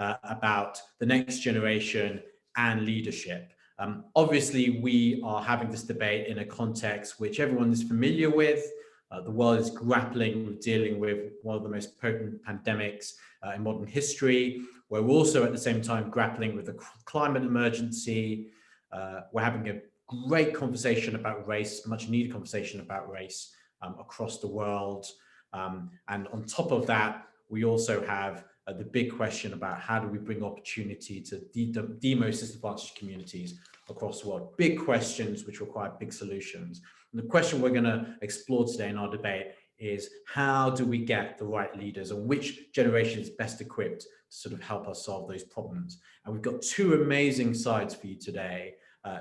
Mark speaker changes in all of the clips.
Speaker 1: about the next generation and leadership. Obviously, we are having this debate in a context which everyone is familiar with. The world is grappling with dealing with one of the most potent pandemics in modern history. We're also at the same time grappling with the climate emergency. We're having a great conversation about race, much needed conversation about race across the world. And on top of that, we also have the big question about how do we bring opportunity to the most disadvantaged communities across the world. Big questions which require big solutions. And the question we're going to explore today in our debate is how do we get the right leaders and which generation is best equipped to sort of help us solve those problems. And we've got two amazing sides for you today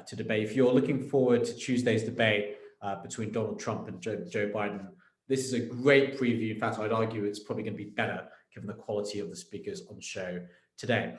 Speaker 1: to debate. If you're looking forward to Tuesday's debate between Donald Trump and Joe Biden, this is a great preview. In fact, I'd argue it's probably going to be better given the quality of the speakers on the show today.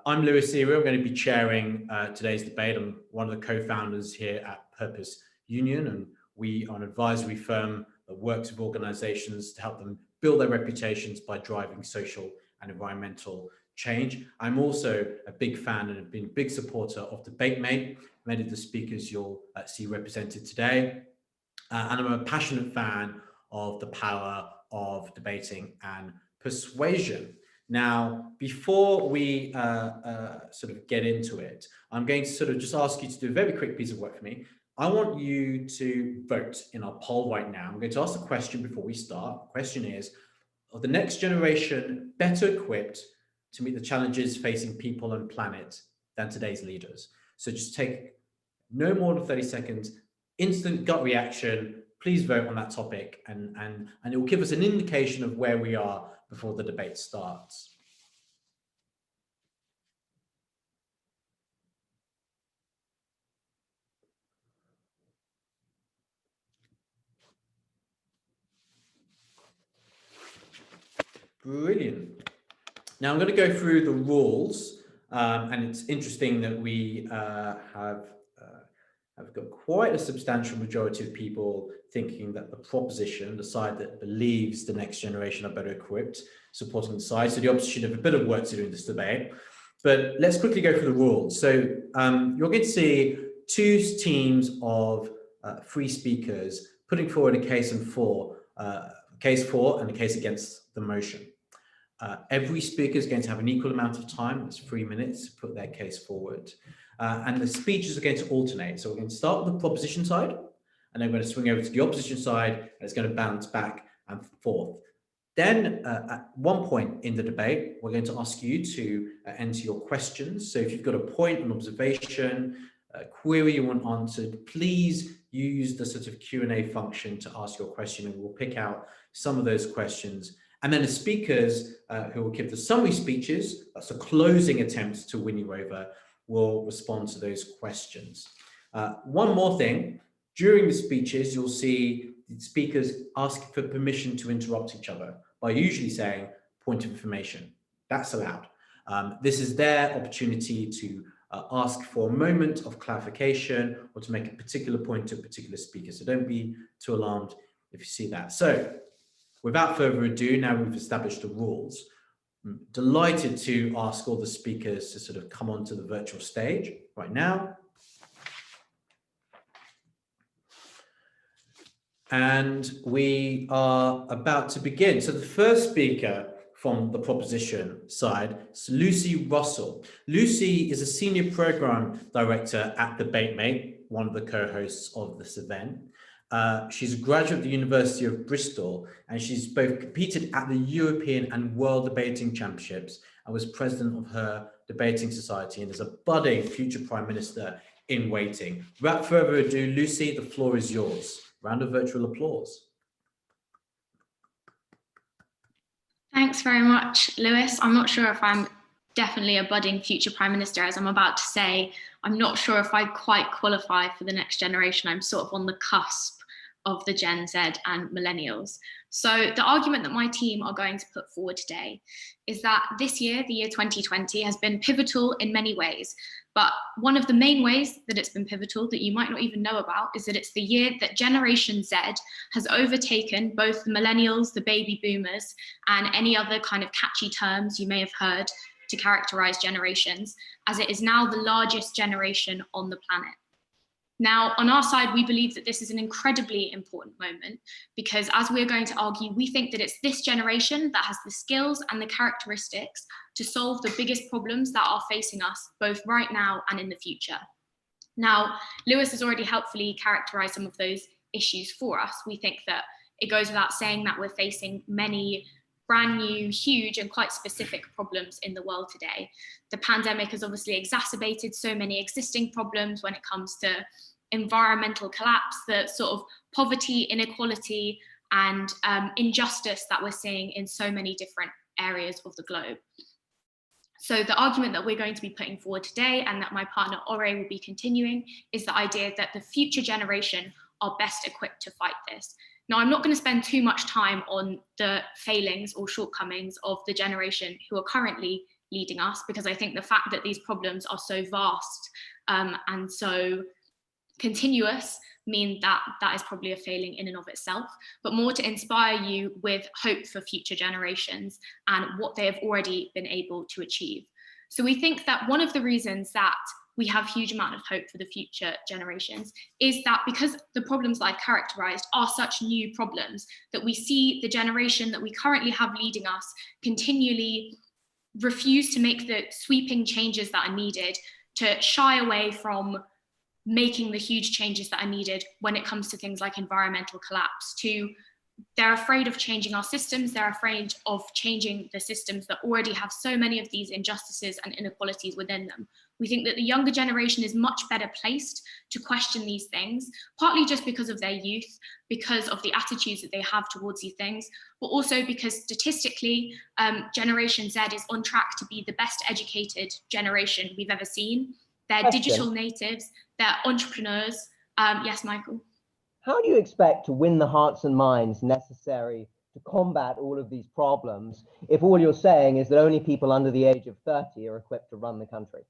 Speaker 1: I'm Lewis Seary. I'm going to be chairing today's debate. I'm one of the co-founders here at Purpose Union, and we are an advisory firm that works with organizations to help them build their reputations by driving social and environmental change. I'm also a big fan and have been a big supporter of DebateMate, many of the speakers you'll see represented today. And I'm a passionate fan of the power of debating and persuasion. Now, before we sort of get into it, I'm going to sort of just ask you to do a very quick piece of work for me. I want you to vote in our poll right now. I'm going to ask the question before we start. The question is, are the next generation better equipped to meet the challenges facing people and planet than today's leaders? So just take no more than 30 seconds, instant gut reaction. Please vote on that topic, and it will give us an indication of where we are before the debate starts. Brilliant. Now I'm going to go through the rules, and it's interesting that we have got quite a substantial majority of people thinking that the proposition, the side that believes the next generation are better equipped, supporting the side. So the opposition have a bit of work to do in this debate. But let's quickly go through the rules. So you're going to see two teams of three speakers putting forward a case for and a case against the motion. Every speaker is going to have an equal amount of time, that's 3 minutes, to put their case forward. And the speeches are going to alternate. So we're going to start with the proposition side, and then we're going to swing over to the opposition side, and it's going to bounce back and forth. Then at one point in the debate, we're going to ask you to enter your questions. So if you've got a point, an observation, a query you want answered, please use the sort of Q&A function to ask your question, and we'll pick out some of those questions. And then the speakers who will give the summary speeches, that's a closing attempt to win you over, will respond to those questions. One more thing, during the speeches, you'll see the speakers ask for permission to interrupt each other by usually saying point of information. That's allowed. This is their opportunity to ask for a moment of clarification or to make a particular point to a particular speaker. So don't be too alarmed if you see that. So without further ado, now we've established the rules, I'm delighted to ask all the speakers to sort of come onto the virtual stage right now. And we are about to begin. So the first speaker from the proposition side is Lucy Russell. Lucy is a senior program director at DebateMate, one of the co-hosts of this event. She's a graduate of the University of Bristol, and she's both competed at the European and World Debating Championships and was president of her debating society and is a budding future Prime Minister in waiting. Without further ado, Lucy, the floor is yours. Round of virtual applause.
Speaker 2: Thanks very much, Lewis. I'm not sure if I'm definitely a budding future Prime Minister, as I'm about to say. I'm not sure if I quite qualify for the next generation. I'm sort of on the cusp of the Gen Z and millennials. So the argument that my team are going to put forward today is that this year, the year 2020, has been pivotal in many ways. But one of the main ways that it's been pivotal that you might not even know about is that it's the year that Generation Z has overtaken both the millennials, the baby boomers, and any other kind of catchy terms you may have heard to characterize generations, as it is now the largest generation on the planet. Now, on our side, we believe that this is an incredibly important moment because, as we're going to argue, we think that it's this generation that has the skills and the characteristics to solve the biggest problems that are facing us both right now and in the future. Now, Lewis has already helpfully characterized some of those issues for us. We think that it goes without saying that we're facing many brand new, huge, and quite specific problems in the world today. The pandemic has obviously exacerbated so many existing problems when it comes to environmental collapse, the sort of poverty, inequality, and injustice that we're seeing in so many different areas of the globe. So the argument that we're going to be putting forward today, and that my partner Ore will be continuing, is the idea that the future generation are best equipped to fight this. Now, I'm not going to spend too much time on the failings or shortcomings of the generation who are currently leading us, because I think the fact that these problems are so vast and so continuous mean that that is probably a failing in and of itself, but more to inspire you with hope for future generations and what they have already been able to achieve. So we think that one of the reasons that we have a huge amount of hope for the future generations is that because the problems that I've characterized are such new problems, that we see the generation that we currently have leading us continually refuse to make the sweeping changes that are needed, to shy away from making the huge changes that are needed when it comes to things like environmental collapse. They're afraid of changing our systems, they're afraid of changing the systems that already have so many of these injustices and inequalities within them. We think that the younger generation is much better placed to question these things, partly just because of their youth, because of the attitudes that they have towards these things, but also because statistically, Generation Z is on track to be the best educated generation we've ever seen. They're digital natives, they're entrepreneurs. Yes, Michael?
Speaker 3: How do you expect to win the hearts and minds necessary to combat all of these problems if all you're saying is that only people under the age of 30 are equipped to run the country?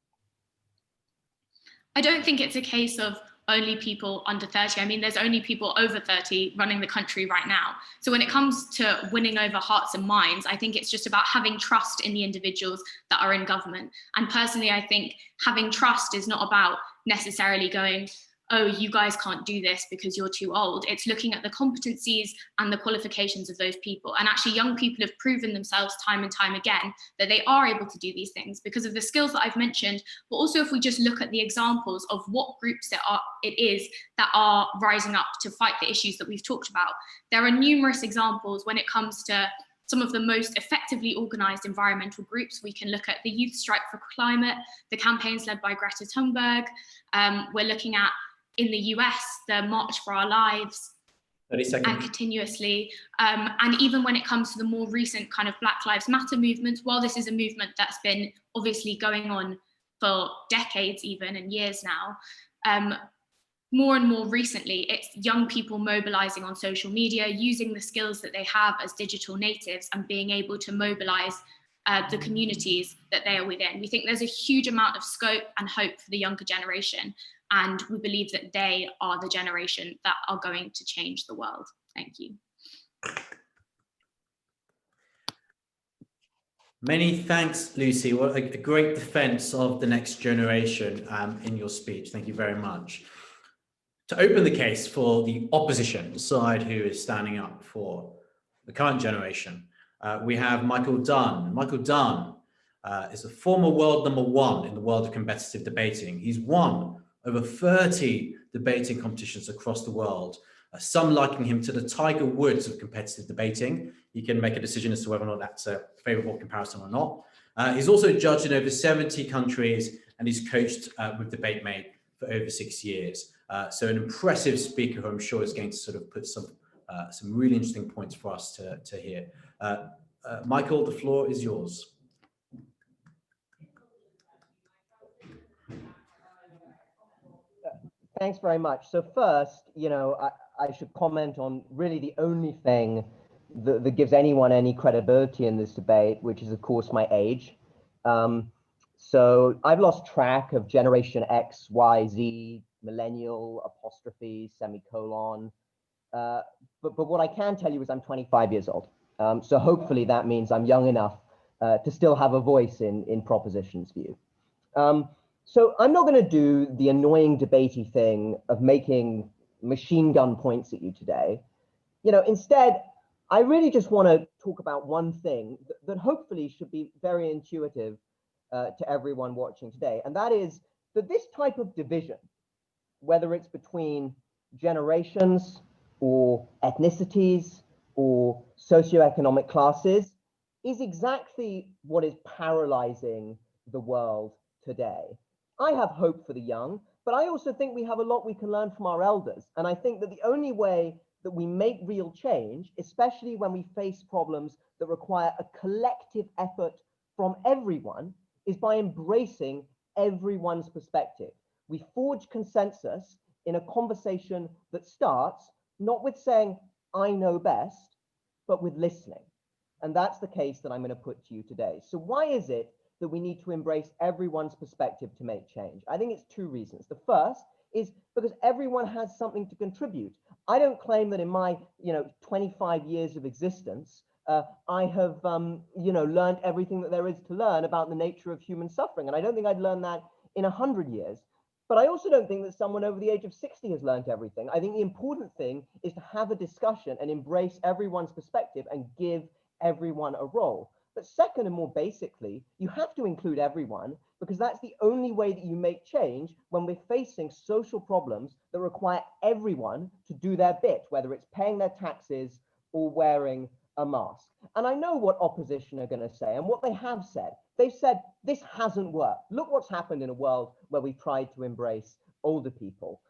Speaker 2: I don't think it's a case of only people under 30. I mean, there's only people over 30 running the country right now. So when it comes to winning over hearts and minds, I think it's just about having trust in the individuals that are in government. And personally, I think having trust is not about necessarily going, oh, you guys can't do this because you're too old. It's looking at the competencies and the qualifications of those people. And actually, young people have proven themselves time and time again that they are able to do these things because of the skills that I've mentioned. But also, if we just look at the examples of what groups it is that are rising up to fight the issues that we've talked about, there are numerous examples when it comes to some of the most effectively organized environmental groups. We can look at the Youth Strike for Climate, the campaigns led by Greta Thunberg. We're looking at, in the US, the March for Our Lives,
Speaker 1: 30 seconds.
Speaker 2: And continuously. And even when it comes to the more recent kind of Black Lives Matter movement, while this is a movement that's been obviously going on for decades even and years now, more and more recently, it's young people mobilizing on social media, using the skills that they have as digital natives and being able to mobilize the communities that they are within. We think there's a huge amount of scope and hope for the younger generation. And we believe that they are the generation that are going to change the world. Thank you.
Speaker 1: Many thanks, Lucy. What a great defense of the next generation in your speech. Thank you very much. To open the case for the opposition side who is standing up for the current generation, we have Michael Dunn. Michael Dunn is a former world #1 in the world of competitive debating. He's won over 30 debating competitions across the world, some likening him to the Tiger Woods of competitive debating. You can make a decision as to whether or not that's a favorable comparison or not. He's also judged in over 70 countries, and he's coached with DebateMate for over 6 years. So an impressive speaker who I'm sure is going to sort of put some really interesting points for us to hear. Michael, the floor is yours.
Speaker 3: Thanks very much. So first, I should comment on really the only thing that gives anyone any credibility in this debate, which is, of course, my age. So I've lost track of Generation X, Y, Z, millennial, apostrophe, semicolon. But what I can tell you is I'm 25 years old. So hopefully that means I'm young enough to still have a voice in propositions view. So I'm not going to do the annoying debatey thing of making machine gun points at you today. Instead, I really just want to talk about one thing that hopefully should be very intuitive to everyone watching today, and that is that this type of division, whether it's between generations or ethnicities or socioeconomic classes, is exactly what is paralyzing the world today. I have hope for the young, but I also think we have a lot we can learn from our elders. And I think that the only way that we make real change, especially when we face problems that require a collective effort from everyone, is by embracing everyone's perspective. We forge consensus in a conversation that starts not with saying, I know best, but with listening. And that's the case that I'm going to put to you today. So why is it that we need to embrace everyone's perspective to make change? I think it's two reasons. The first is because everyone has something to contribute. I don't claim that in my 25 years of existence, I have learned everything that there is to learn about the nature of human suffering. And I don't think I'd learn that in 100 years. But I also don't think that someone over the age of 60 has learned everything. I think the important thing is to have a discussion and embrace everyone's perspective and give everyone a role. But second, and more basically, you have to include everyone, because that's the only way that you make change when we're facing social problems that require everyone to do their bit, whether it's paying their taxes or wearing a mask. And I know what opposition are going to say and what they have said. They've said, this hasn't worked. Look what's happened in a world where we tried to embrace older people.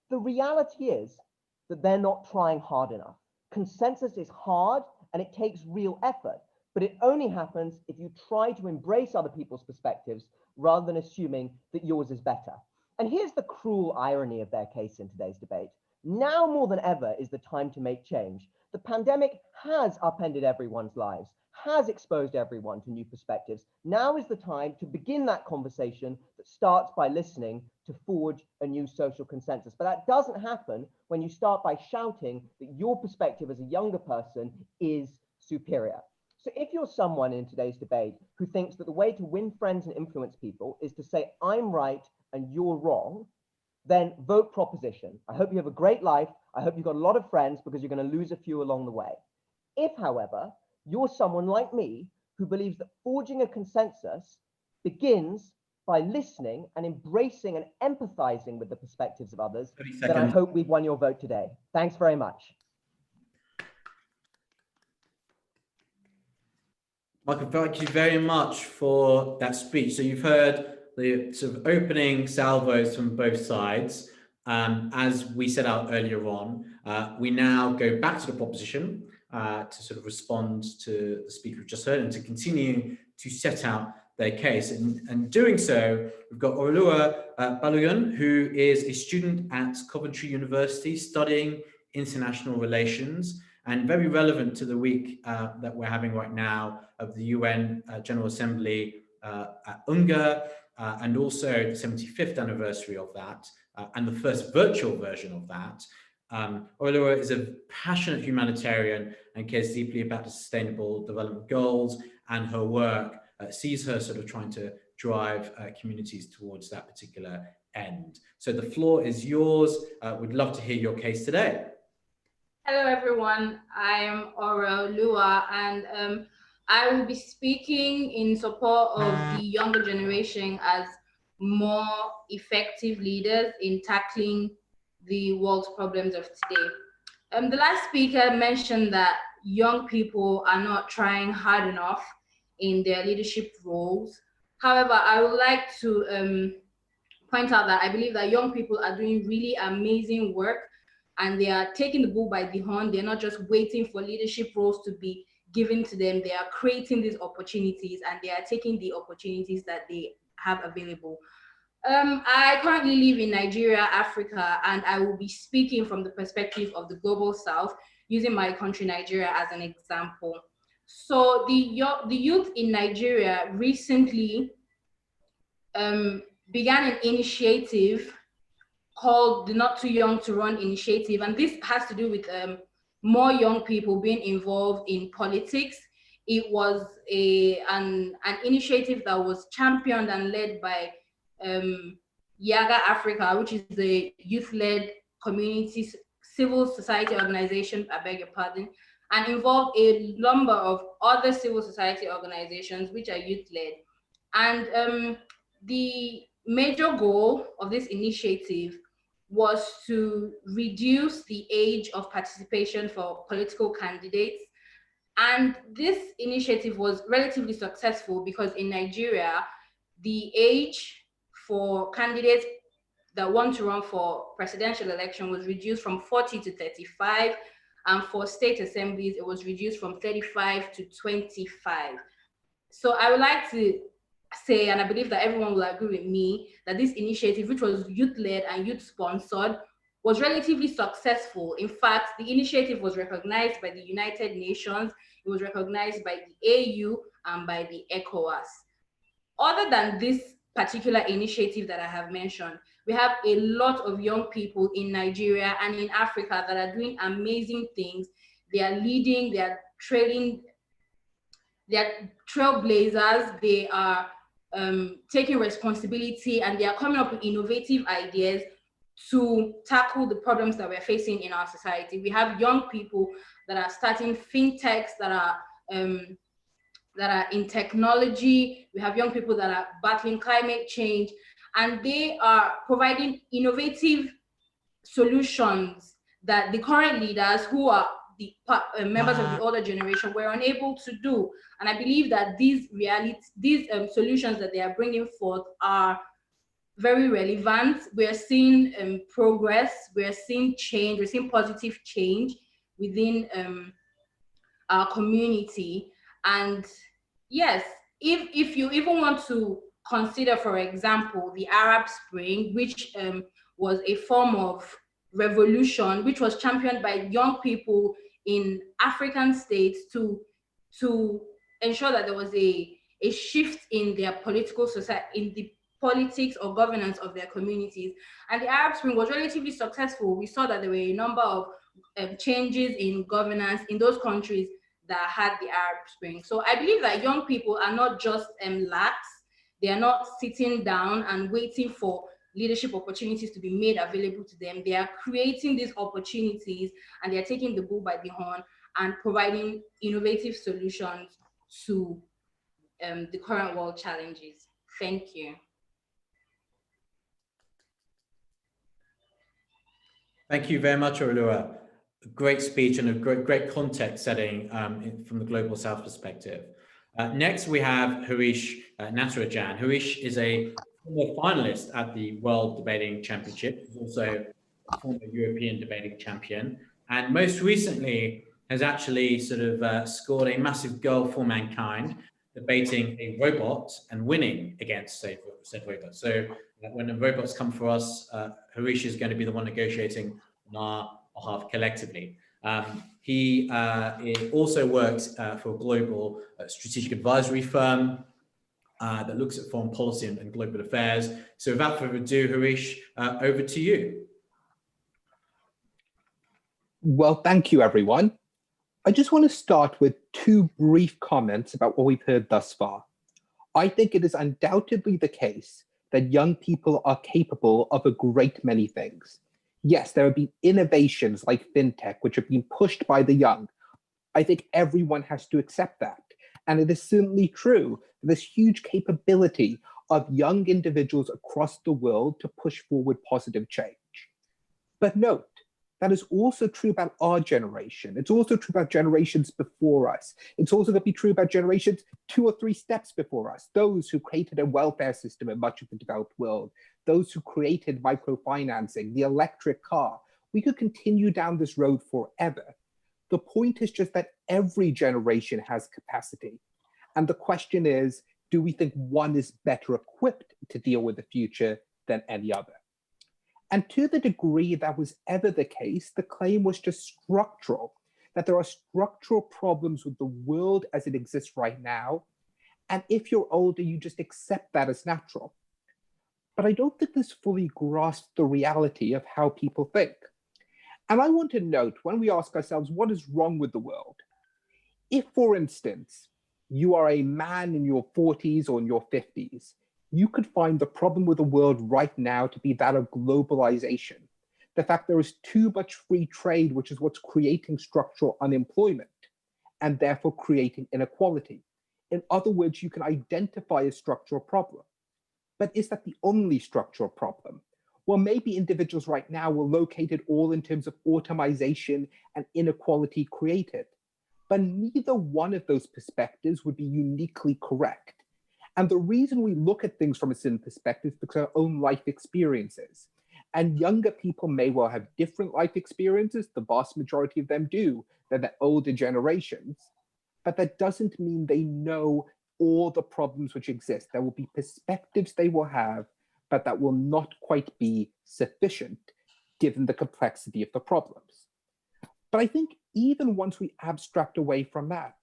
Speaker 3: The reality is that they're not trying hard enough. Consensus is hard and it takes real effort, but it only happens if you try to embrace other people's perspectives rather than assuming that yours is better. And here's the cruel irony of their case in today's debate. Now more than ever is the time to make change. The pandemic has upended everyone's lives, has exposed everyone to new perspectives. Now is the time to begin that conversation that starts by listening to forge a new social consensus. But that doesn't happen when you start by shouting that your perspective as a younger person is superior. So if you're someone in today's debate who thinks that the way to win friends and influence people is to say, I'm right and you're wrong, then vote proposition. I hope you have a great life. I hope you've got a lot of friends, because you're going to lose a few along the way. If, however, you're someone like me who believes that forging a consensus begins by listening and embracing and empathizing with the perspectives of others, then I hope we've won your vote today. Thanks very much.
Speaker 1: Michael, thank you very much for that speech. So you've heard the sort of opening salvos from both sides. As we set out earlier on, we now go back to the proposition to sort of respond to the speaker we've just heard and to continue to set out their case. And doing so, we've got Olua Balogun, who is a student at Coventry University studying international relations, and very relevant to the week that we're having right now of the UN General Assembly at UNGA, and also the 75th anniversary of that, and the first virtual version of that. Olua is a passionate humanitarian and cares deeply about the Sustainable Development Goals, and her work sees her sort of trying to drive communities towards that particular end. So the floor is yours. We'd love to hear your case today.
Speaker 4: Hello, everyone. I'm Olua, and I will be speaking in support of the younger generation as more effective leaders in tackling the world's problems of today. The last speaker mentioned that young people are not trying hard enough in their leadership roles. However, I would like to point out that I believe that young people are doing really amazing work, and they are taking the bull by the horn. They're not just waiting for leadership roles to be given to them. They are creating these opportunities, and they are taking the opportunities that they have available. I currently live in Nigeria, Africa, and I will be speaking from the perspective of the global South, using my country, Nigeria, as an example. So the youth in Nigeria recently began an initiative called the Not Too Young to Run initiative. And this has to do with more young people being involved in politics, it was an initiative that was championed and led by Yaga Africa, which is the youth-led community civil society organization, I beg your pardon, and involved a number of other civil society organizations which are youth-led. And the major goal of this initiative was to reduce the age of participation for political candidates. And this initiative was relatively successful because in Nigeria, the age for candidates that want to run for presidential election was reduced from 40 to 35, and for state assemblies, it was reduced from 35 to 25. So I would like to say, and I believe that everyone will agree with me, that this initiative, which was youth-led and youth-sponsored, was relatively successful. In fact, the initiative was recognized by the United Nations, it was recognized by the AU and by the ECOWAS. Other than this particular initiative that I have mentioned, we have a lot of young people in Nigeria and in Africa that are doing amazing things. They are leading, they are trailing, they are trailblazers, they are taking responsibility, and they are coming up with innovative ideas to tackle the problems that we're facing in our society. We have young people that are starting fintechs that are in technology. We have young people that are battling climate change, and they are providing innovative solutions that the current leaders, who are the members of the older generation, were unable to do. And I believe that these solutions that they are bringing forth are very relevant. We're seeing progress, we're seeing change, we're seeing positive change within our community. And yes, if you even want to consider, for example, the Arab Spring, which was a form of revolution, which was championed by young people in African states to ensure that there was a shift in their political society, in the politics or governance of their communities. And the Arab Spring was relatively successful. We saw that there were a number of changes in governance in those countries that had the Arab Spring. So I believe that young people are not just lax. They are not sitting down and waiting for leadership opportunities to be made available to them. They are creating these opportunities, and they are taking the bull by the horn and providing innovative solutions to the current world challenges. Thank you.
Speaker 1: Thank you very much, Olua. A great speech and a great context setting from the Global South perspective. Next, we have Harish Natarajan. Harish is a former finalist at the World Debating Championship. He's also a former European debating champion, and most recently has actually sort of scored a massive goal for mankind, debating a robot and winning against said robot. So when the robots come for us, Harish is going to be the one negotiating on our behalf collectively. He also works for a global strategic advisory firm that looks at foreign policy and global affairs. So without further ado, Harish, over to you.
Speaker 5: Well, thank you, everyone. I just want to start with two brief comments about what we've heard thus far. I think it is undoubtedly the case that young people are capable of a great many things. Yes, there have been innovations like fintech, which have been pushed by the young. I think everyone has to accept that. And it is certainly true, this huge capability of young individuals across the world to push forward positive change. But note, that is also true about our generation. It's also true about generations before us. It's also going to be true about generations 2 or 3 steps before us, those who created a welfare system in much of the developed world, those who created microfinancing, the electric car. We could continue down this road forever. The point is just that every generation has capacity. And the question is, do we think one is better equipped to deal with the future than any other? And to the degree that was ever the case, the claim was just structural, that there are structural problems with the world as it exists right now. And if you're older, you just accept that as natural. But I don't think this fully grasps the reality of how people think. And I want to note, when we ask ourselves, what is wrong with the world? If, for instance, you are a man in your 40s or in your 50s, you could find the problem with the world right now to be that of globalization. The fact there is too much free trade, which is what's creating structural unemployment and therefore creating inequality. In other words, you can identify a structural problem. But is that the only structural problem? Well, maybe individuals right now were located all in terms of automation and inequality created. But neither one of those perspectives would be uniquely correct. And the reason we look at things from a certain perspective is because of our own life experiences. And younger people may well have different life experiences. The vast majority of them do, than the older generations. But that doesn't mean they know all the problems which exist. There will be perspectives they will have, but that will not quite be sufficient given the complexity of the problems. But I think even once we abstract away from that,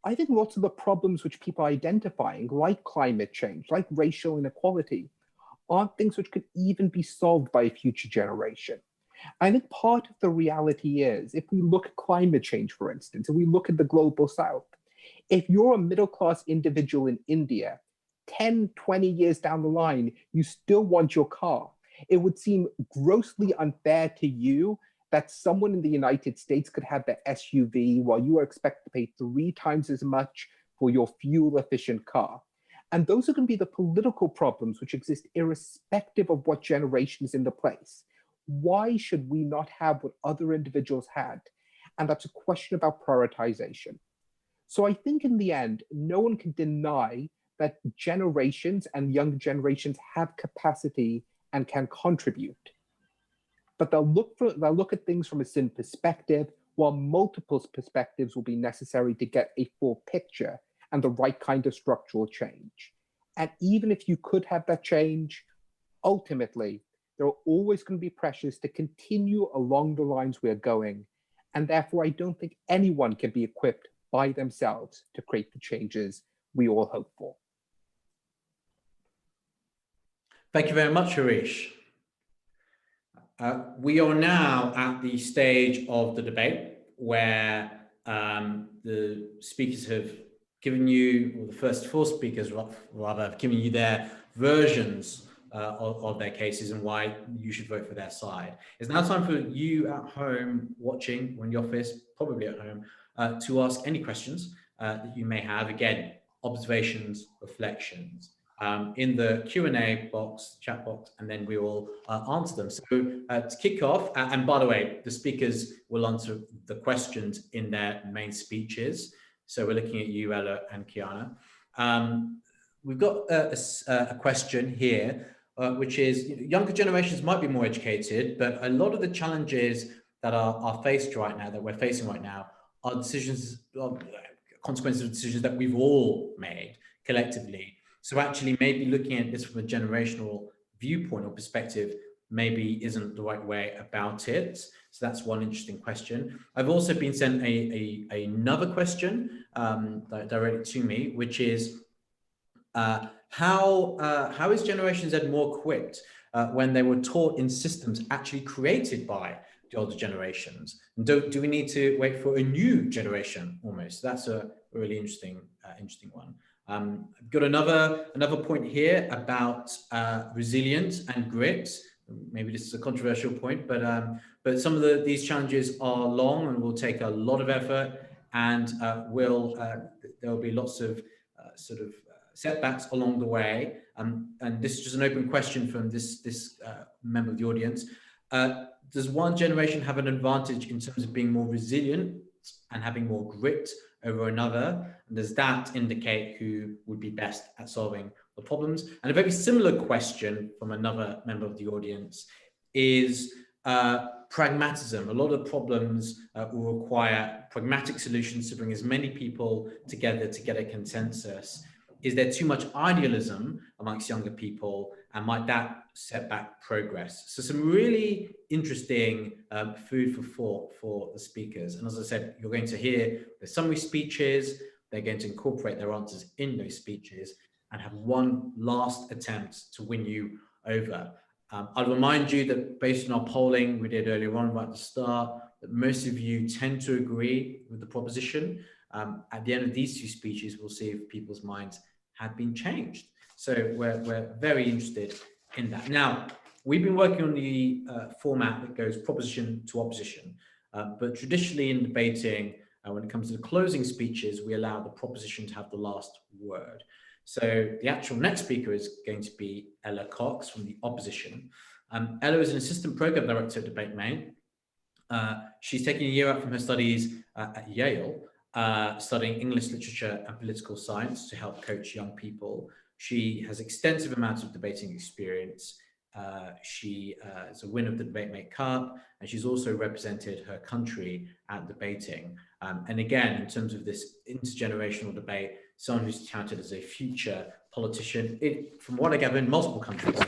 Speaker 5: I think lots of the problems which people are identifying, like climate change, like racial inequality, aren't things which could even be solved by a future generation. I think part of the reality is, if we look at climate change, for instance, and we look at the global south, if you're a middle-class individual in India, 10, 20 years down the line, you still want your car. It would seem grossly unfair to you that someone in the United States could have the SUV while you are expected to pay 3 times as much for your fuel-efficient car. And those are going to be the political problems which exist irrespective of what generation is in the place. Why should we not have what other individuals had? And that's a question about prioritization. So I think in the end, no one can deny that generations and young generations have capacity and can contribute. But they'll look at things from a certain perspective, while multiple perspectives will be necessary to get a full picture and the right kind of structural change. And even if you could have that change, ultimately, there are always going to be pressures to continue along the lines we're going. And therefore, I don't think anyone can be equipped by themselves to create the changes we all hope for.
Speaker 1: Thank you very much, Harish. We are now at the stage of the debate where the speakers have given you, or the first 4 speakers rather, have given you their versions of their cases and why you should vote for their side. It's now time for you at home watching, or in the office, probably at home, to ask any questions that you may have. Again, observations, reflections. In the Q&A box, chat box, and then we will answer them. So to kick off, and by the way, the speakers will answer the questions in their main speeches. So we're looking at you, Ella and Kiana. We've got a question here, which is, younger generations might be more educated, but a lot of the challenges that are faced right now, that we're facing right now, are decisions, consequences of decisions that we've all made collectively. So actually maybe looking at this from a generational viewpoint or perspective maybe isn't the right way about it. So that's one interesting question. I've also been sent another question directly to me, which is how is Generation Z more equipped when they were taught in systems actually created by the older generations? And do we need to wait for a new generation almost? That's a really interesting one. I've got another point here about resilience and grit. Maybe this is a controversial point, but some of these challenges are long and will take a lot of effort, and there will be lots of setbacks along the way. And this is just an open question from this member of the audience. Does one generation have an advantage in terms of being more resilient and having more grit over another? And does that indicate who would be best at solving the problems? And a very similar question from another member of the audience is pragmatism. A lot of problems will require pragmatic solutions to bring as many people together to get a consensus. Is there too much idealism amongst younger people, and might that set back progress? So some really interesting food for thought for the speakers. And as I said, you're going to hear the summary speeches. They're going to incorporate their answers in those speeches and have one last attempt to win you over. I'll remind you that based on our polling we did earlier on right at the start, that most of you tend to agree with the proposition. At the end of these two speeches, we'll see if people's minds have been changed. So we're very interested in that. Now, we've been working on the format that goes proposition to opposition, but traditionally in debating, when it comes to the closing speeches, we allow the proposition to have the last word. So the actual next speaker is going to be Ella Cox from the opposition. Ella is an assistant program director at Debate Maine. She's taking a year out from her studies at Yale, studying English literature and political science to help coach young people. She has extensive amounts of debating experience. She is a winner of the Debate Mate Cup, and she's also represented her country at debating. And again, in terms of this intergenerational debate, someone who's touted as a future politician, from what I gather, in multiple countries.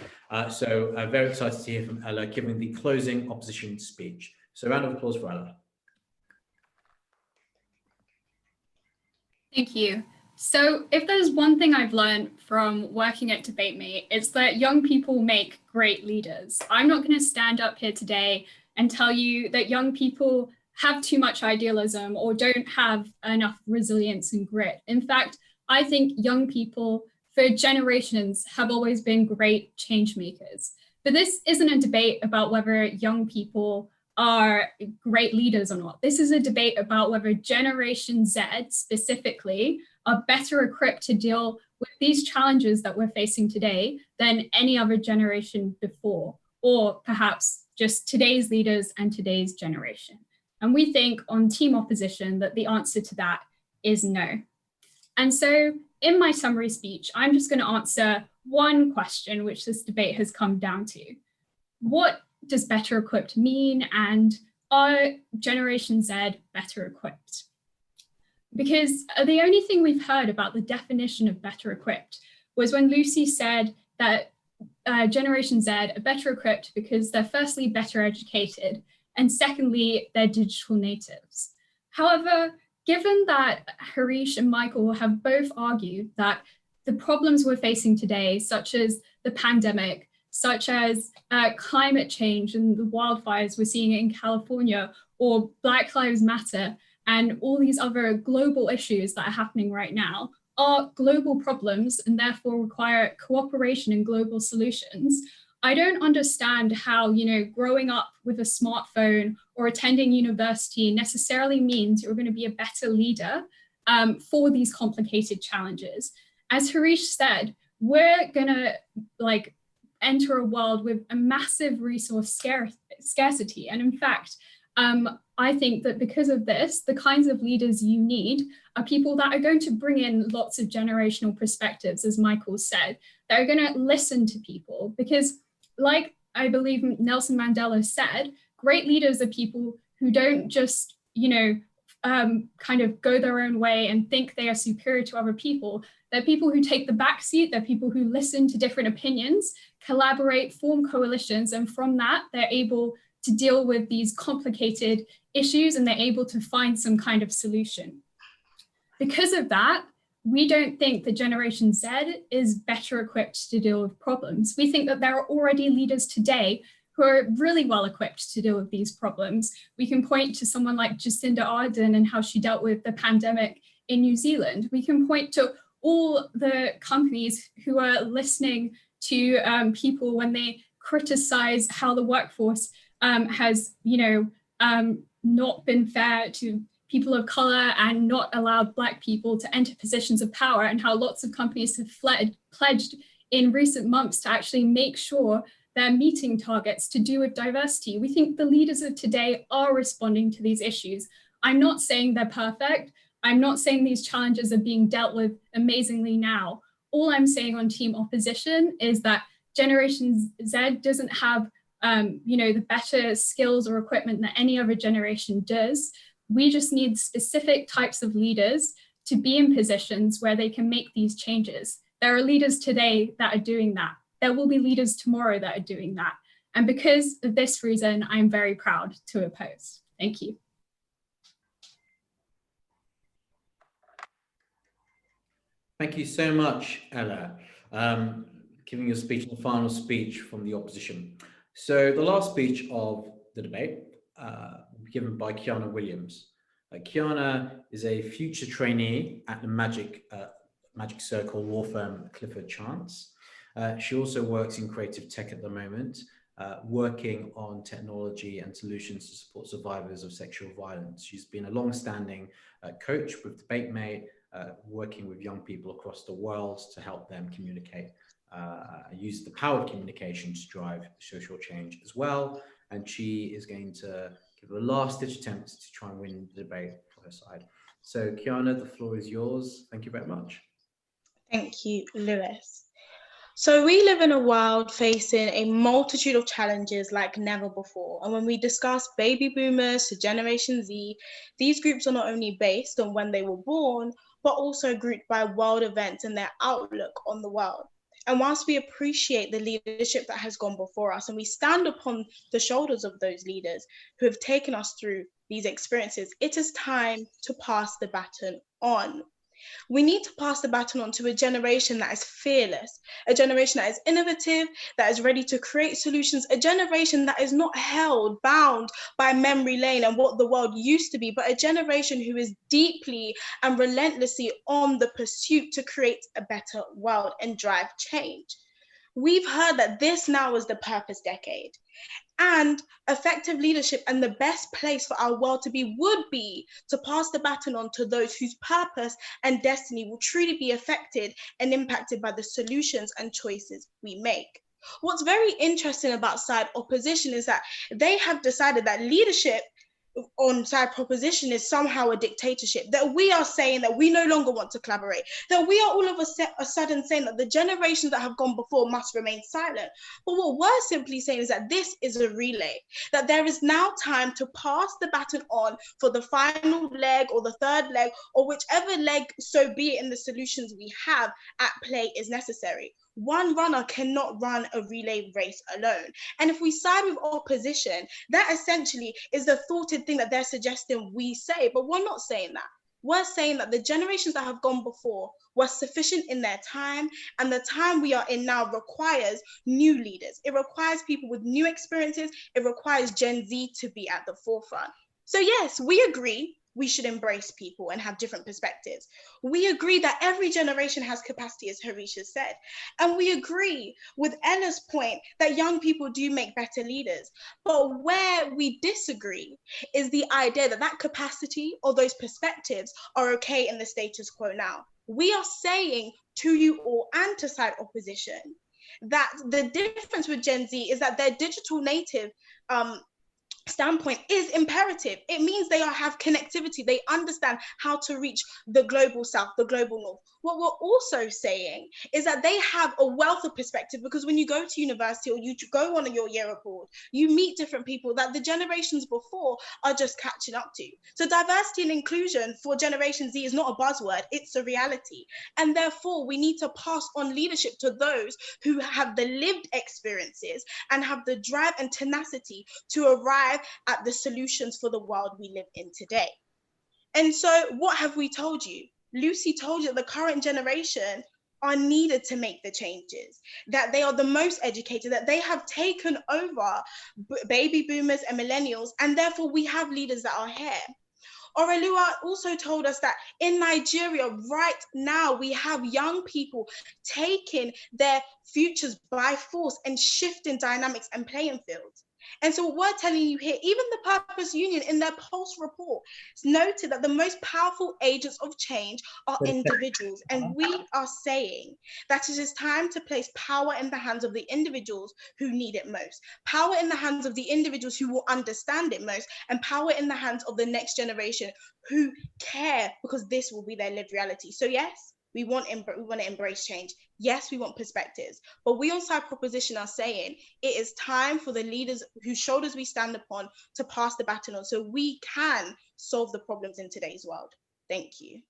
Speaker 1: So very excited to hear from Ella giving the closing opposition speech. So round of applause for Ella.
Speaker 6: Thank you. So if there's one thing I've learned from working at DebateMate, it's that young people make great leaders. I'm not going to stand up here today and tell you that young people have too much idealism or don't have enough resilience and grit. In fact, I think young people for generations have always been great change makers. But this isn't a debate about whether young people are great leaders or not. This is a debate about whether Generation Z specifically are better equipped to deal with these challenges that we're facing today than any other generation before, or perhaps just today's leaders and today's generation. And we think on team opposition that the answer to that is no. And so in my summary speech, I'm just going to answer one question which this debate has come down to. What does better equipped mean, and are Generation Z better equipped? Because the only thing we've heard about the definition of better equipped was when Lucy said that Generation Z are better equipped because they're firstly better educated and secondly, they're digital natives. However, given that Harish and Michael have both argued that the problems we're facing today, such as the pandemic, such as climate change and the wildfires we're seeing in California, or Black Lives Matter, and all these other global issues that are happening right now are global problems and therefore require cooperation and global solutions. I don't understand how, growing up with a smartphone or attending university necessarily means you're going to be a better leader for these complicated challenges. As Harish said, we're going to enter a world with a massive resource scarcity. And in fact, I think that because of this, the kinds of leaders you need are people that are going to bring in lots of generational perspectives, as Michael said, that are going to listen to people. Because like I believe Nelson Mandela said, great leaders are people who don't just, kind of go their own way and think they are superior to other people. They're people who take the back seat. They're people who listen to different opinions, collaborate, form coalitions, and from that, they're able to deal with these complicated issues and they're able to find some kind of solution. Because of that, we don't think that Generation Z is better equipped to deal with problems. We think that there are already leaders today who are really well equipped to deal with these problems. We can point to someone like Jacinda Ardern and how she dealt with the pandemic in New Zealand. We can point to all the companies who are listening to people when they criticize how the workforce has, not been fair to people of color and not allowed Black people to enter positions of power, and how lots of companies have pledged in recent months to actually make sure they're meeting targets to do with diversity. We think the leaders of today are responding to these issues. I'm not saying they're perfect. I'm not saying these challenges are being dealt with amazingly now. All I'm saying on team opposition is that Generation Z doesn't have the better skills or equipment that any other generation does. We just need specific types of leaders to be in positions where they can make these changes. There are leaders today that are doing that. There will be leaders tomorrow that are doing that. And because of this reason, I'm very proud to oppose. Thank you.
Speaker 1: Thank you so much, Ella, giving your speech, the final speech from the opposition. So the last speech of the debate will be given by Kiana Williams. Kiana is a future trainee at the Magic Circle law firm Clifford Chance. She also works in creative tech at the moment, working on technology and solutions to support survivors of sexual violence. She's been a long-standing coach with DebateMate, working with young people across the world to help them communicate, use the power of communication to drive social change as well. And she is going to give a last-ditch attempt to try and win the debate for her side. So Kiana, the floor is yours. Thank you very much.
Speaker 7: Thank you, Lewis. So we live in a world facing a multitude of challenges like never before. And when we discuss baby boomers to Generation Z, these groups are not only based on when they were born, but also grouped by world events and their outlook on the world. And whilst we appreciate the leadership that has gone before us, and we stand upon the shoulders of those leaders who have taken us through these experiences, it is time to pass the baton on. We need to pass the baton on to a generation that is fearless, a generation that is innovative, that is ready to create solutions, a generation that is not held, bound by memory lane and what the world used to be, but a generation who is deeply and relentlessly on the pursuit to create a better world and drive change. We've heard that this now is the purpose decade. And effective leadership and the best place for our world to be would be to pass the baton on to those whose purpose and destiny will truly be affected and impacted by the solutions and choices we make. What's very interesting about side opposition is that they have decided that leadership on side proposition is somehow a dictatorship, that we are saying that we no longer want to collaborate, that we are all of a sudden saying that the generations that have gone before must remain silent. But what we're simply saying is that this is a relay, that there is now time to pass the baton on for the final leg or the third leg or whichever leg, so be it, in the solutions we have at play is necessary. One runner cannot run a relay race alone. And if we side with opposition, that essentially is the thoughted thing that they're suggesting we say, but we're not saying that. We're saying that the generations that have gone before were sufficient in their time, and the time we are in now requires new leaders. It requires people with new experiences. It requires Gen Z to be at the forefront. So yes, we agree we should embrace people and have different perspectives. We agree that every generation has capacity, as Harish has said. And we agree with Ella's point that young people do make better leaders. But where we disagree is the idea that that capacity or those perspectives are okay in the status quo now. We are saying to you all and to side opposition that the difference with Gen Z is that their digital native standpoint is imperative. It means they have connectivity. They understand how to reach the global south, the global north. What we're also saying is that they have a wealth of perspective, because when you go to university or you go on your year abroad, you meet different people that the generations before are just catching up to. So diversity and inclusion for Generation Z is not a buzzword, it's a reality. And therefore we need to pass on leadership to those who have the lived experiences and have the drive and tenacity to arrive at the solutions for the world we live in today. And so what have we told you? Lucy told you that the current generation are needed to make the changes, that they are the most educated, that they have taken over baby boomers and millennials, and therefore we have leaders that are here. Orelua also told us that in Nigeria right now, we have young people taking their futures by force and shifting dynamics and playing fields. And so what we're telling you here, even the Purpose Union in their Pulse report noted that the most powerful agents of change are individuals. And we are saying that it is time to place power in the hands of the individuals who need it most, power in the hands of the individuals who will understand it most, and power in the hands of the next generation who care, because this will be their lived reality. So yes, we want to embrace change. Yes, we want perspectives, but we on side proposition are saying it is time for the leaders whose shoulders we stand upon to pass the baton on so we can solve the problems in today's world. Thank you.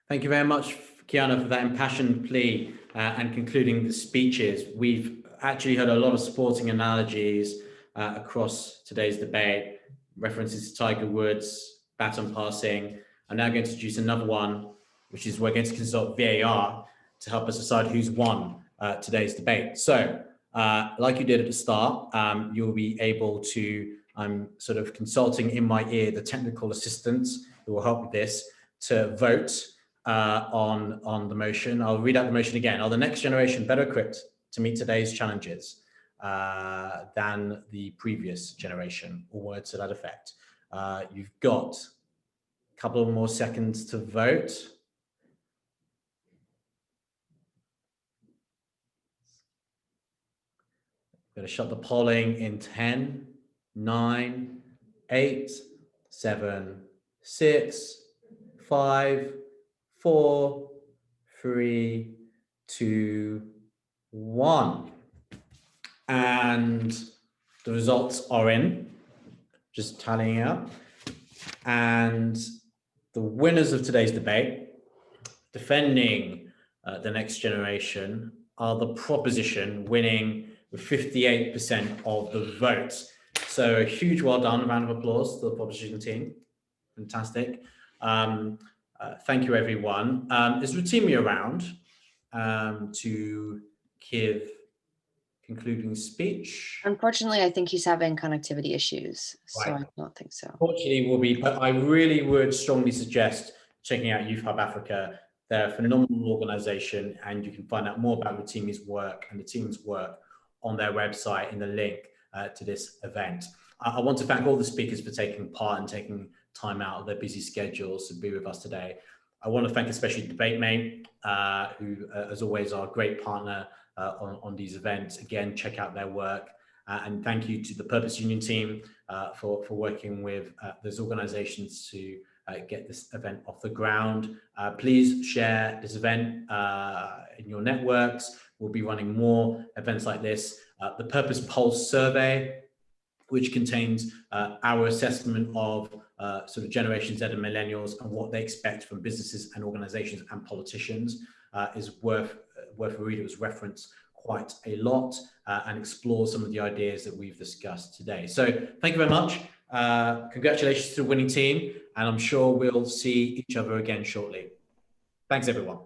Speaker 1: Thank you very much, Kiana, for that impassioned plea and concluding the speeches. We've actually heard a lot of sporting analogies across today's debate, references to Tiger Woods, baton passing. I'm now going to introduce another one, which is we're going to consult VAR to help us decide who's won today's debate. So like you did at the start, you'll be able to I'm sort of consulting in my ear the technical assistants who will help with this to vote on the motion. I'll read out the motion again. Are the next generation better equipped to meet today's challenges than the previous generation, or words to that effect? You've got a couple of more seconds to vote. I'm going to shut the polling in 10, 9, 8, 7, 6, 5, 4, 3, 2, 1. And the results are in, just tallying out. And the winners of today's debate, defending the next generation, are the proposition, winning with 58% of the votes. So a huge well done, a round of applause to the proposition team. Fantastic. Thank you, everyone. Is Rotimi around to give concluding speech?
Speaker 8: Unfortunately, I think he's having connectivity issues, so
Speaker 1: Right.
Speaker 8: I don't think so.
Speaker 1: Fortunately, will be, but I really would strongly suggest checking out Youth Hub Africa. They're a phenomenal organization, and you can find out more about Rotimi's work and the team's work on their website in the link to this event. I want to thank all the speakers for taking part and taking time out of their busy schedules to be with us today. I want to thank especially DebateMate, who, as always, are a great partner on these events. Again, check out their work. And thank you to the Purpose Union team for working with those organizations to get this event off the ground. Please share this event in your networks. We'll be running more events like this. The Purpose Pulse survey, which contains our assessment of sort of Generation Z and millennials and what they expect from businesses and organizations and politicians, is worth a read. It was referenced quite a lot and explores some of the ideas that we've discussed today. So thank you very much. Congratulations to the winning team, and I'm sure we'll see each other again shortly. Thanks, everyone.